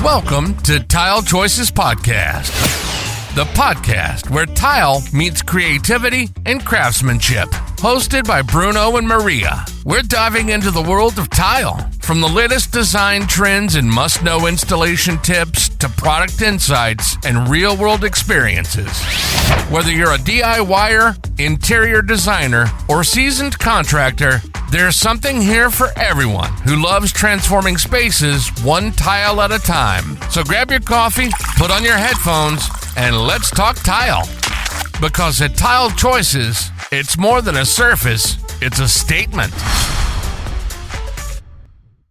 Welcome to Tile Choices Podcast, the podcast where tile meets creativity and craftsmanship. Hosted by Bruno and Maria, we're diving into the world of tile, from the latest design trends and must-know installation tips to product insights and real-world experiences. Whether you're a DIYer, interior designer, or seasoned contractor, there's something here for everyone who loves transforming spaces one tile at a time. So grab your coffee, put on your headphones, and let's talk tile. Because at Tile Choices, it's more than a surface, it's a statement.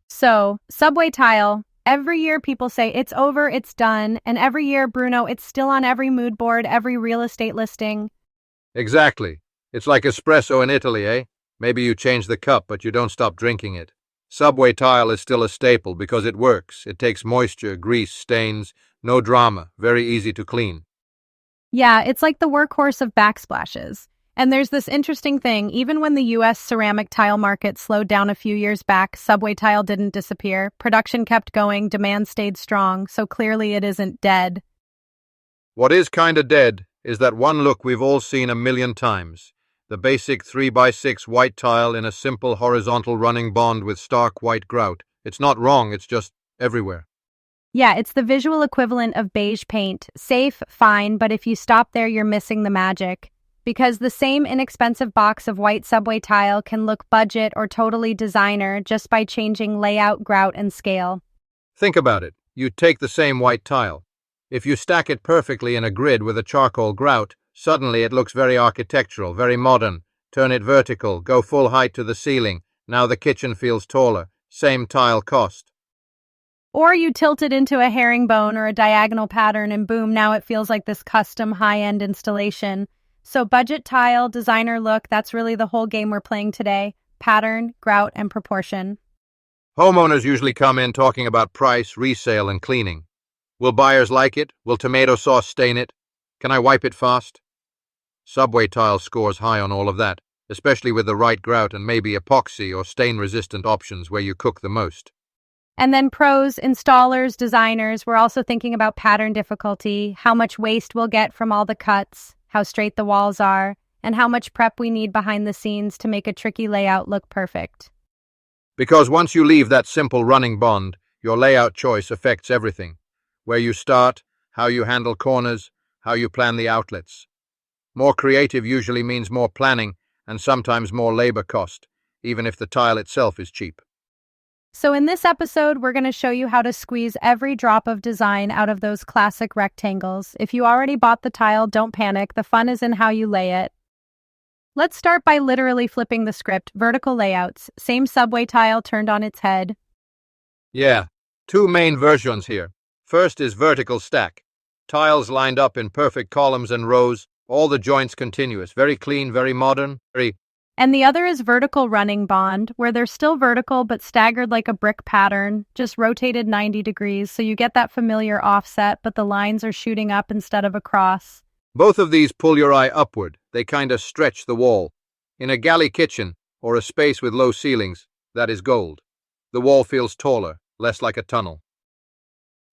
So, subway tile. Every year people say it's over, it's done. And every year, Bruno, it's still on every mood board, every real estate listing. Exactly. It's like espresso in Italy, eh? Maybe you change the cup, but you don't stop drinking it. Subway tile is still a staple because it works. It takes moisture, grease, stains, no drama, very easy to clean. Yeah, it's like the workhorse of backsplashes. And there's this interesting thing, even when the US ceramic tile market slowed down a few years back, subway tile didn't disappear. Production kept going, demand stayed strong, so clearly it isn't dead. What is kinda dead is that one look we've all seen a million times. The basic 3x6 white tile in a simple horizontal running bond with stark white grout. It's not wrong, it's just everywhere. Yeah, it's the visual equivalent of beige paint. Safe, fine, but if you stop there, you're missing the magic. Because the same inexpensive box of white subway tile can look budget or totally designer just by changing layout, grout, and scale. Think about it. You take the same white tile. If you stack it perfectly in a grid with a charcoal grout, suddenly it looks very architectural, very modern. Turn it vertical, go full height to the ceiling. Now the kitchen feels taller. Same tile cost. Or you tilt it into a herringbone or a diagonal pattern and boom, now it feels like this custom high-end installation. So budget tile, designer look, that's really the whole game we're playing today. Pattern, grout, and proportion. Homeowners usually come in talking about price, resale, and cleaning. Will buyers like it? Will tomato sauce stain it? Can I wipe it fast? Subway tile scores high on all of that, especially with the right grout and maybe epoxy or stain-resistant options where you cook the most. And then pros, installers, designers, we're also thinking about pattern difficulty, how much waste we'll get from all the cuts, how straight the walls are, and how much prep we need behind the scenes to make a tricky layout look perfect. Because once you leave that simple running bond, your layout choice affects everything. Where you start, how you handle corners, how you plan the outlets. More creative usually means more planning and sometimes more labor cost, even if the tile itself is cheap. So in this episode, we're going to show you how to squeeze every drop of design out of those classic rectangles. If you already bought the tile, don't panic. The fun is in how you lay it. Let's start by literally flipping the script. Vertical layouts. Same subway tile turned on its head. Yeah, two main versions here. First is vertical stack. Tiles lined up in perfect columns and rows, all the joints continuous, very clean, very modern, very... And the other is vertical running bond, where they're still vertical but staggered like a brick pattern, just rotated 90 degrees, so you get that familiar offset, but the lines are shooting up instead of across. Both of these pull your eye upward. They kinda stretch the wall. In a galley kitchen, or a space with low ceilings, that is gold. The wall feels taller, less like a tunnel.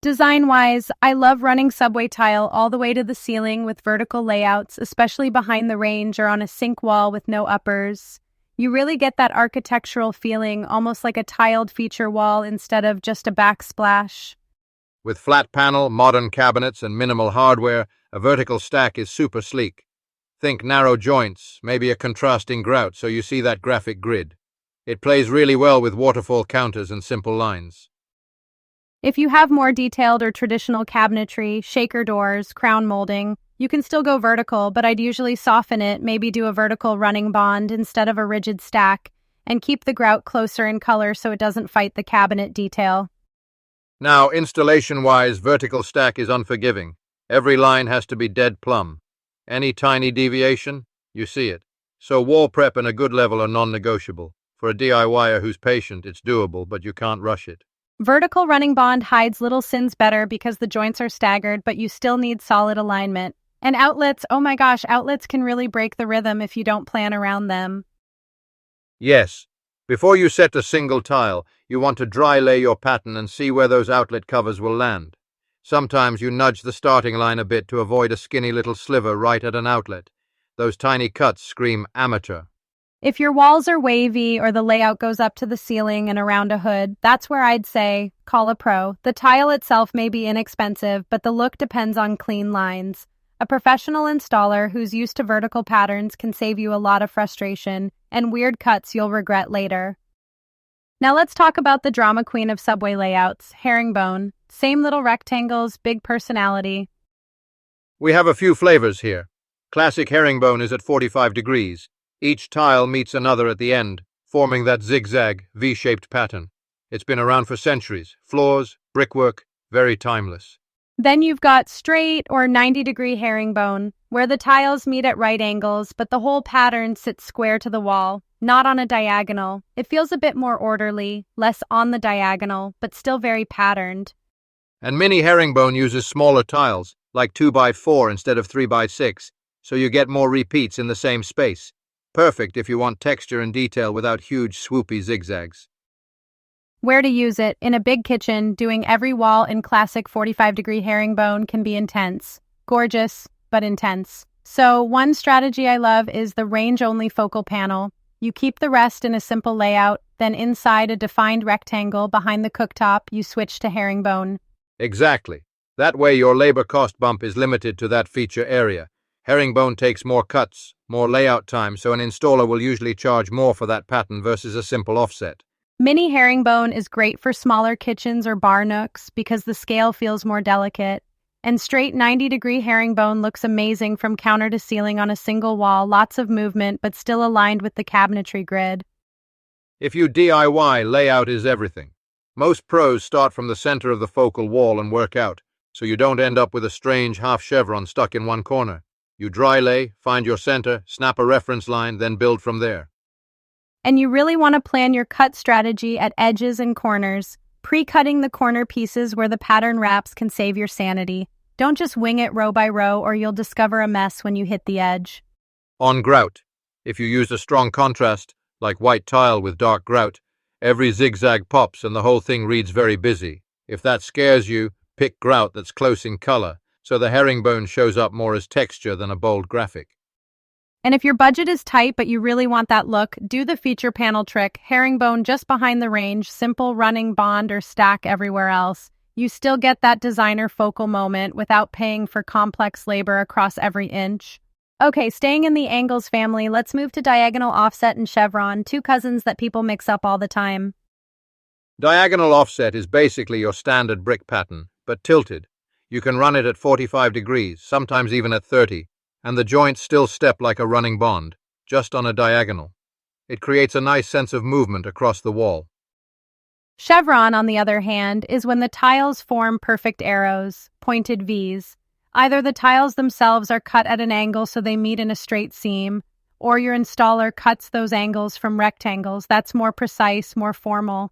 Design-wise, I love running subway tile all the way to the ceiling with vertical layouts, especially behind the range or on a sink wall with no uppers. You really get that architectural feeling, almost like a tiled feature wall instead of just a backsplash. With flat panel, modern cabinets, and minimal hardware, a vertical stack is super sleek. Think narrow joints, maybe a contrasting grout so you see that graphic grid. It plays really well with waterfall counters and simple lines. If you have more detailed or traditional cabinetry, shaker doors, crown molding, you can still go vertical, but I'd usually soften it, maybe do a vertical running bond instead of a rigid stack, and keep the grout closer in color so it doesn't fight the cabinet detail. Now, installation-wise, vertical stack is unforgiving. Every line has to be dead plumb. Any tiny deviation, you see it. So wall prep and a good level are non-negotiable. For a DIYer who's patient, it's doable, but you can't rush it. Vertical running bond hides little sins better because the joints are staggered, but you still need solid alignment. And outlets, oh my gosh, outlets can really break the rhythm if you don't plan around them. Yes, Before you set a single tile, you want to dry lay your pattern and see where those outlet covers will land. Sometimes you nudge the starting line a bit to avoid a skinny little sliver right at an outlet. Those tiny cuts scream amateur. If your walls are wavy or the layout goes up to the ceiling and around a hood, that's where I'd say, call a pro. The tile itself may be inexpensive, but the look depends on clean lines. A professional installer who's used to vertical patterns can save you a lot of frustration and weird cuts you'll regret later. Now let's talk about the drama queen of subway layouts, herringbone. Same little rectangles, big personality. We have a few flavors here. Classic herringbone is at 45 degrees. Each tile meets another at the end, forming that zigzag, V-shaped pattern. It's been around for centuries. Floors, brickwork, very timeless. Then you've got straight or 90-degree herringbone, where the tiles meet at right angles, but the whole pattern sits square to the wall, not on a diagonal. It feels a bit more orderly, less on the diagonal, but still very patterned. And mini herringbone uses smaller tiles, like 2x4 instead of 3x6, so you get more repeats in the same space. Perfect if you want texture and detail without huge swoopy zigzags. Where to use it? In a big kitchen, doing every wall in classic 45-degree herringbone can be intense. Gorgeous, but intense. So one strategy I love is the range-only focal panel. You keep the rest in a simple layout, then inside a defined rectangle behind the cooktop, you switch to herringbone. Exactly. That way your labor cost bump is limited to that feature area. Herringbone takes more cuts, more layout time, so an installer will usually charge more for that pattern versus a simple offset. Mini herringbone is great for smaller kitchens or bar nooks because the scale feels more delicate. And straight 90-degree herringbone looks amazing from counter to ceiling on a single wall, lots of movement, but still aligned with the cabinetry grid. If you DIY, layout is everything. Most pros start from the center of the focal wall and work out, so you don't end up with a strange half chevron stuck in one corner. You dry lay, find your center, snap a reference line, then build from there. And you really want to plan your cut strategy at edges and corners. Pre-cutting the corner pieces where the pattern wraps can save your sanity. Don't just wing it row by row or you'll discover a mess when you hit the edge. On grout. If you use a strong contrast, like white tile with dark grout, every zigzag pops and the whole thing reads very busy. If that scares you, pick grout that's close in color, so the herringbone shows up more as texture than a bold graphic. And if your budget is tight but you really want that look, do the feature panel trick, herringbone just behind the range, simple running bond or stack everywhere else. You still get that designer focal moment without paying for complex labor across every inch. Okay, staying in the angles family, let's move to diagonal offset and chevron, two cousins that people mix up all the time. Diagonal offset is basically your standard brick pattern, but tilted. You can run it at 45 degrees, sometimes even at 30. And the joints still step like a running bond, just on a diagonal. It creates a nice sense of movement across the wall. Chevron, on the other hand, is when the tiles form perfect arrows, pointed V's. Either the tiles themselves are cut at an angle so they meet in a straight seam, or your installer cuts those angles from rectangles. That's more precise, more formal.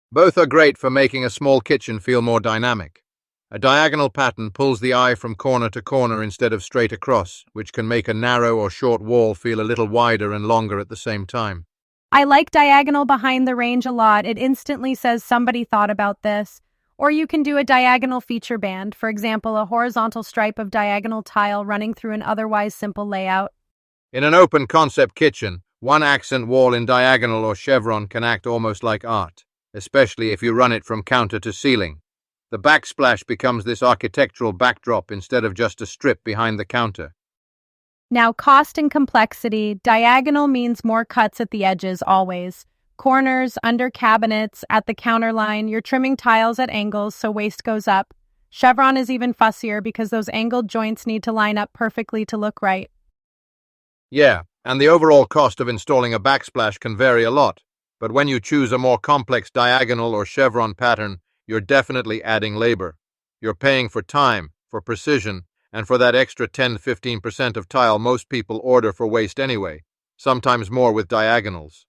Both are great for making a small kitchen feel more dynamic. A diagonal pattern pulls the eye from corner to corner instead of straight across, which can make a narrow or short wall feel a little wider and longer at the same time. I like diagonal behind the range a lot. It instantly says somebody thought about this. Or you can do a diagonal feature band, for example, a horizontal stripe of diagonal tile running through an otherwise simple layout. In an open concept kitchen, one accent wall in diagonal or chevron can act almost like art, especially if you run it from counter to ceiling. The backsplash becomes this architectural backdrop instead of just a strip behind the counter. Now, cost and complexity. Diagonal means more cuts at the edges, always. Corners, under cabinets, at the counter line, you're trimming tiles at angles so waste goes up. Chevron is even fussier because those angled joints need to line up perfectly to look right. Yeah, and the overall cost of installing a backsplash can vary a lot, but when you choose a more complex diagonal or chevron pattern, you're definitely adding labor. You're paying for time, for precision, and for that extra 10-15% of tile most people order for waste anyway, sometimes more with diagonals.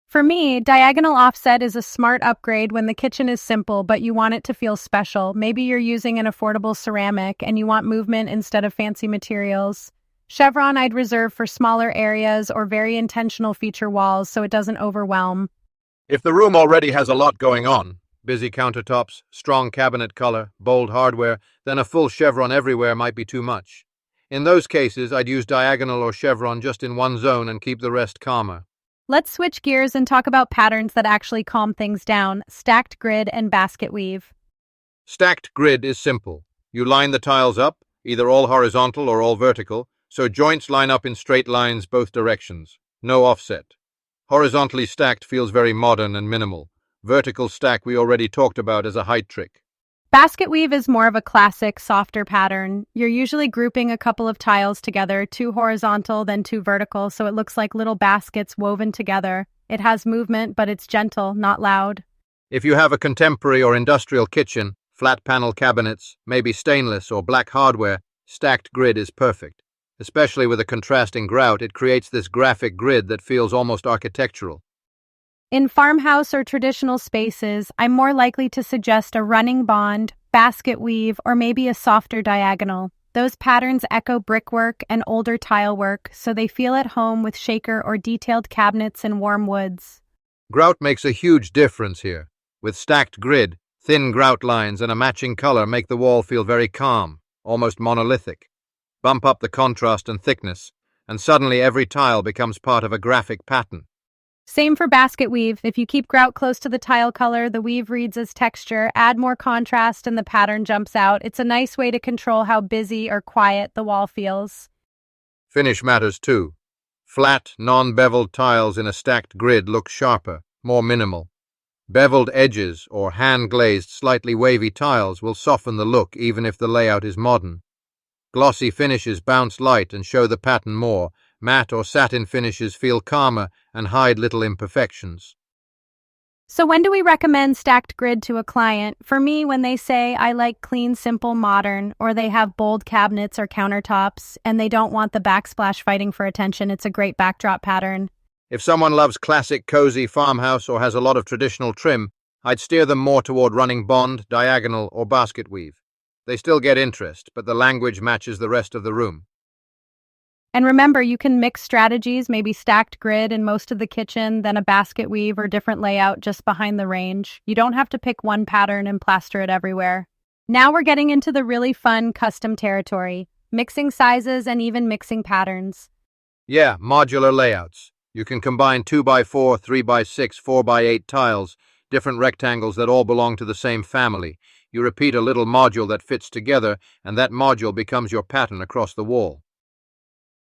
For me, diagonal offset is a smart upgrade when the kitchen is simple but you want it to feel special. Maybe you're using an affordable ceramic and you want movement instead of fancy materials. Chevron I'd reserve for smaller areas or very intentional feature walls so it doesn't overwhelm. If the room already has a lot going on, busy countertops, strong cabinet color, bold hardware, then a full chevron everywhere might be too much. In those cases, I'd use diagonal or chevron just in one zone and keep the rest calmer. Let's switch gears and talk about patterns that actually calm things down: stacked grid and basket weave. Stacked grid is simple. You line the tiles up, either all horizontal or all vertical, so joints line up in straight lines both directions. No offset. Horizontally stacked feels very modern and minimal. Vertical stack we already talked about as a height trick. Basket weave is more of a classic, softer pattern. You're usually grouping a couple of tiles together, two horizontal, then two vertical, so it looks like little baskets woven together. It has movement, but it's gentle, not loud. If you have a contemporary or industrial kitchen, flat panel cabinets, maybe stainless or black hardware, stacked grid is perfect. Especially with a contrasting grout, it creates this graphic grid that feels almost architectural. In farmhouse or traditional spaces, I'm more likely to suggest a running bond, basket weave, or maybe a softer diagonal. Those patterns echo brickwork and older tile work, so they feel at home with shaker or detailed cabinets and warm woods. Grout makes a huge difference here. With stacked grid, thin grout lines and a matching color make the wall feel very calm, almost monolithic. Bump up the contrast and thickness, and suddenly every tile becomes part of a graphic pattern. Same for basket weave. If you keep grout close to the tile color, the weave reads as texture. Add more contrast and the pattern jumps out. It's a nice way to control how busy or quiet the wall feels. Finish matters too. Flat, non-beveled tiles in a stacked grid look sharper, more minimal. Beveled edges or hand-glazed, slightly wavy tiles will soften the look even if the layout is modern. Glossy finishes bounce light and show the pattern more. Matte or satin finishes feel calmer and hide little imperfections. So when do we recommend stacked grid to a client? For me, when they say I like clean, simple, modern, or they have bold cabinets or countertops, and they don't want the backsplash fighting for attention, it's a great backdrop pattern. If someone loves classic, cozy farmhouse or has a lot of traditional trim, I'd steer them more toward running bond, diagonal, or basket weave. They still get interest, but the language matches the rest of the room. And remember, you can mix strategies, maybe stacked grid in most of the kitchen, then a basket weave or different layout just behind the range. You don't have to pick one pattern and plaster it everywhere. Now we're getting into the really fun custom territory, mixing sizes and even mixing patterns. Yeah, modular layouts. You can combine 2x4, 3x6, 4x8 tiles, different rectangles that all belong to the same family. You repeat a little module that fits together, and that module becomes your pattern across the wall.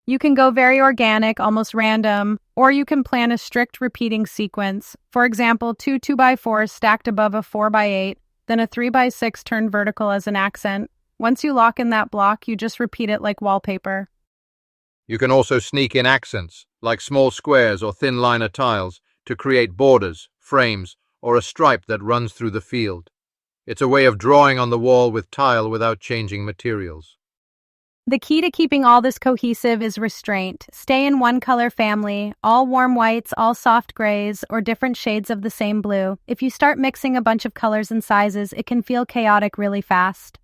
You can go very organic, almost random, or you can plan a strict repeating sequence. For example, two 2x4s stacked above a 4x8, then a 3x6 turned vertical as an accent. Once you lock in that block, you just repeat it like wallpaper. You can also sneak in accents, like small squares or thin liner tiles, to create borders, frames, or a stripe that runs through the field. It's a way of drawing on the wall with tile without changing materials. The key to keeping all this cohesive is restraint. Stay in one color family, all warm whites, all soft grays, or different shades of the same blue. If you start mixing a bunch of colors and sizes, it can feel chaotic really fast.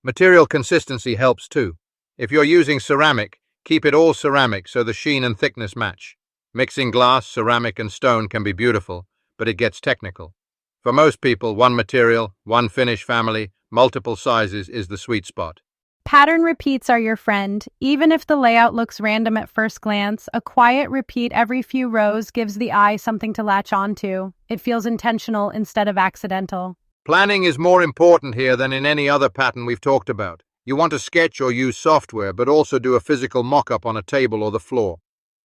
Material consistency helps too. If you're using ceramic, keep it all ceramic so the sheen and thickness match. Mixing glass, ceramic, and stone can be beautiful, but it gets technical. For most people, one material, one finish family, multiple sizes is the sweet spot. Pattern repeats are your friend. Even if the layout looks random at first glance, a quiet repeat every few rows gives the eye something to latch onto. It feels intentional instead of accidental. Planning is more important here than in any other pattern we've talked about. You want to sketch or use software, but also do a physical mock-up on a table or the floor.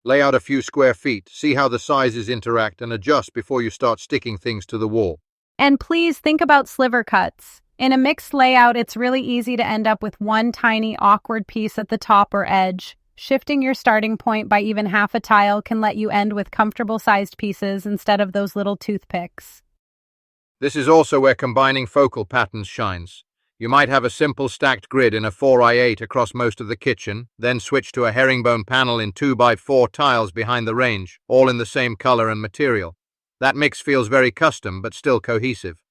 Lay out a few square feet, see how the sizes interact, and adjust before you start sticking things to the wall. And please think about sliver cuts. In a mixed layout, it's really easy to end up with one tiny, awkward piece at the top or edge. Shifting your starting point by even half a tile can let you end with comfortable-sized pieces instead of those little toothpicks. This is also where combining focal patterns shines. You might have a simple stacked grid in a 4x8 across most of the kitchen, then switch to a herringbone panel in 2x4 tiles behind the range, all in the same color and material. That mix feels very custom, but still cohesive.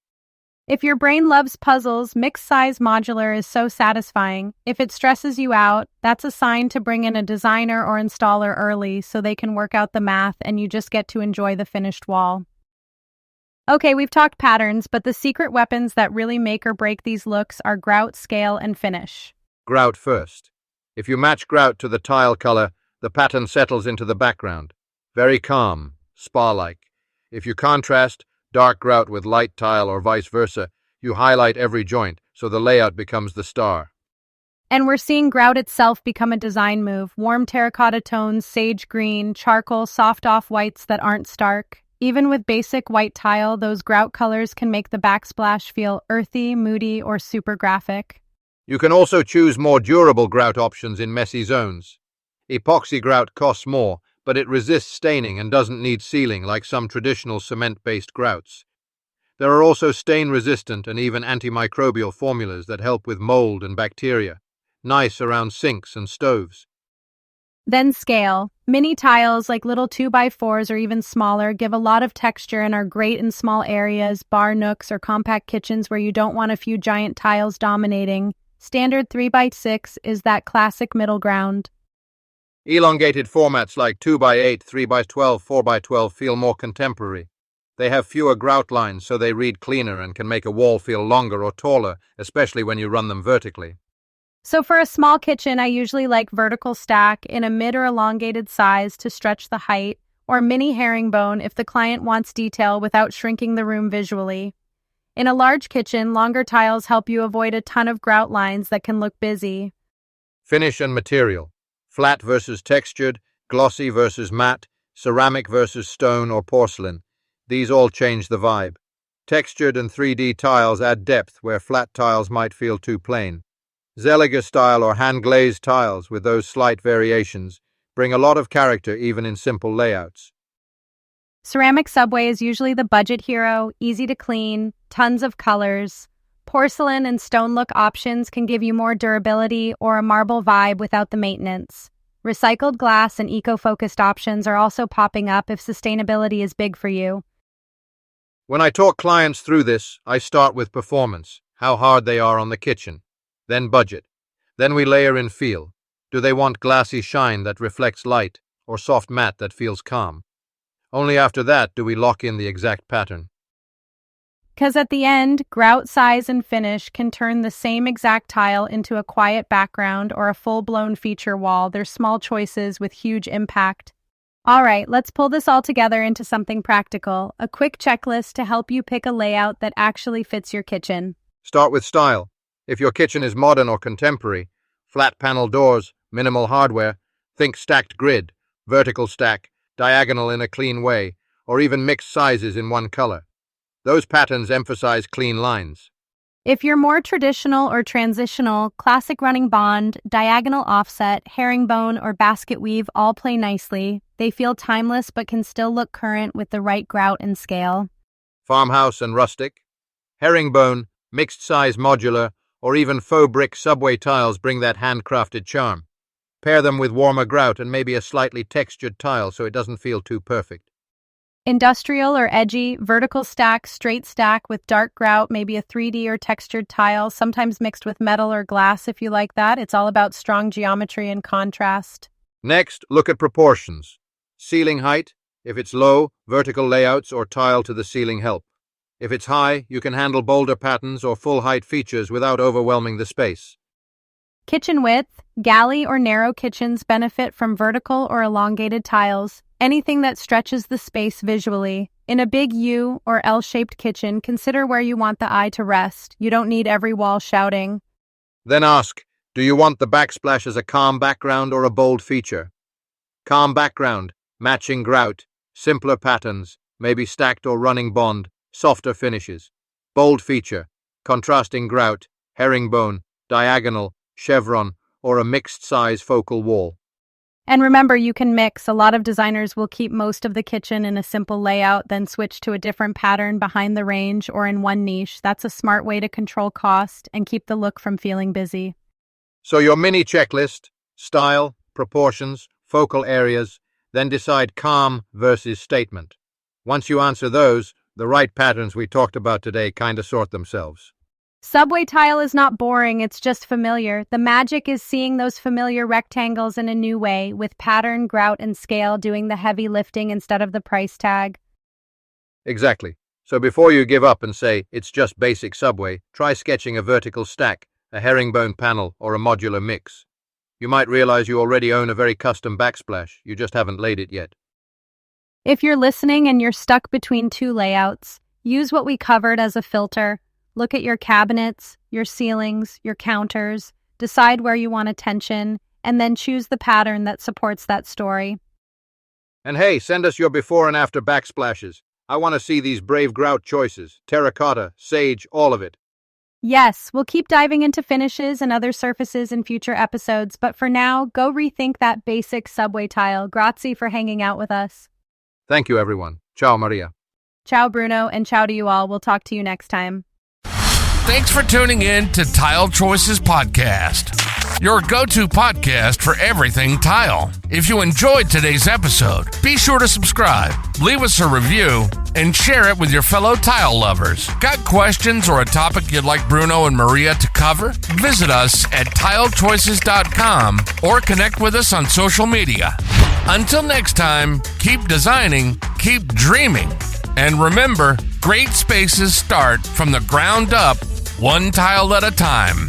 If your brain loves puzzles, mixed size modular is so satisfying. If it stresses you out, that's a sign to bring in a designer or installer early so they can work out the math and you just get to enjoy the finished wall. Okay, we've talked patterns, but the secret weapons that really make or break these looks are grout, scale, and finish. Grout first. If you match grout to the tile color, the pattern settles into the background. Very calm, spa-like. If you contrast dark grout with light tile or vice versa, you highlight every joint, so the layout becomes the star. And we're seeing grout itself become a design move. Warm terracotta tones, sage green, charcoal, soft off-whites that aren't stark. Even with basic white tile, those grout colors can make the backsplash feel earthy, moody, or super graphic. You can also choose more durable grout options in messy zones. Epoxy grout costs more, but it resists staining and doesn't need sealing like some traditional cement-based grouts. There are also stain-resistant and even antimicrobial formulas that help with mold and bacteria, nice around sinks and stoves. Then scale. Mini tiles like little 2x4s or even smaller give a lot of texture and are great in small areas, bar nooks, or compact kitchens where you don't want a few giant tiles dominating. Standard 3x6 is that classic middle ground. Elongated formats like 2x8, 3x12, 4x12 feel more contemporary. They have fewer grout lines, so they read cleaner and can make a wall feel longer or taller, especially when you run them vertically. So for a small kitchen, I usually like vertical stack in a mid or elongated size to stretch the height, or mini herringbone if the client wants detail without shrinking the room visually. In a large kitchen, longer tiles help you avoid a ton of grout lines that can look busy. Finish and material. Flat versus textured, glossy versus matte, ceramic versus stone or porcelain. These all change the vibe. Textured and 3D tiles add depth where flat tiles might feel too plain. Zelliger style or hand-glazed tiles with those slight variations bring a lot of character even in simple layouts. Ceramic subway is usually the budget hero, easy to clean, tons of colors. Porcelain and stone look options can give you more durability or a marble vibe without the maintenance. Recycled glass and eco-focused options are also popping up if sustainability is big for you. When I talk clients through this, I start with performance, how hard they are on the kitchen, then budget. Then we layer in feel. Do they want glassy shine that reflects light or soft matte that feels calm? Only after that do we lock in the exact pattern. Because at the end, grout size and finish can turn the same exact tile into a quiet background or a full-blown feature wall. They're small choices with huge impact. All right, let's pull this all together into something practical, a quick checklist to help you pick a layout that actually fits your kitchen. Start with style. If your kitchen is modern or contemporary, flat panel doors, minimal hardware, think stacked grid, vertical stack, diagonal in a clean way, or even mixed sizes in one color. Those patterns emphasize clean lines. If you're more traditional or transitional, classic running bond, diagonal offset, herringbone, or basket weave all play nicely. They feel timeless but can still look current with the right grout and scale. Farmhouse and rustic, herringbone, mixed size modular, or even faux brick subway tiles bring that handcrafted charm. Pair them with warmer grout and maybe a slightly textured tile so it doesn't feel too perfect. Industrial or edgy, vertical stack, straight stack with dark grout, maybe a 3D or textured tile, sometimes mixed with metal or glass if you like that. It's all about strong geometry and contrast. Next, look at proportions. Ceiling height. If it's low, vertical layouts or tile to the ceiling help. If it's high, you can handle bolder patterns or full-height features without overwhelming the space. Kitchen width. Galley or narrow kitchens benefit from vertical or elongated tiles. Anything that stretches the space visually. In a big U or L-shaped kitchen, consider where you want the eye to rest. You don't need every wall shouting. Then ask, do you want the backsplash as a calm background or a bold feature? Calm background, matching grout, simpler patterns, maybe stacked or running bond, softer finishes. Bold feature, contrasting grout, herringbone, diagonal, chevron, or a mixed-size focal wall. And remember, you can mix. A lot of designers will keep most of the kitchen in a simple layout, then switch to a different pattern behind the range or in one niche. That's a smart way to control cost and keep the look from feeling busy. So your mini checklist, style, proportions, focal areas, then decide calm versus statement. Once you answer those, The right patterns we talked about today kinda sort themselves. Subway tile is not boring, it's just familiar. The magic is seeing those familiar rectangles in a new way, with pattern, grout, and scale doing the heavy lifting instead of the price tag. Exactly. So before you give up and say, it's just basic subway, try sketching a vertical stack, a herringbone panel, or a modular mix. You might realize you already own a very custom backsplash, you just haven't laid it yet. If you're listening and you're stuck between two layouts, use what we covered as a filter. Look at your cabinets, your ceilings, your counters, decide where you want attention, and then choose the pattern that supports that story. And hey, send us your before and after backsplashes. I want to see these brave grout choices, terracotta, sage, all of it. Yes, we'll keep diving into finishes and other surfaces in future episodes, but for now, go rethink that basic subway tile. Grazie for hanging out with us. Thank you, everyone. Ciao, Maria. Ciao, Bruno, and ciao to you all. We'll talk to you next time. Thanks for tuning in to Tile Choices Podcast, your go-to podcast for everything tile. If you enjoyed today's episode, be sure to subscribe, leave us a review, and share it with your fellow tile lovers. Got questions or a topic you'd like Bruno and Maria to cover? Visit us at tilechoices.com or connect with us on social media. Until next time, keep designing, keep dreaming, and remember, great spaces start from the ground up, one tile at a time.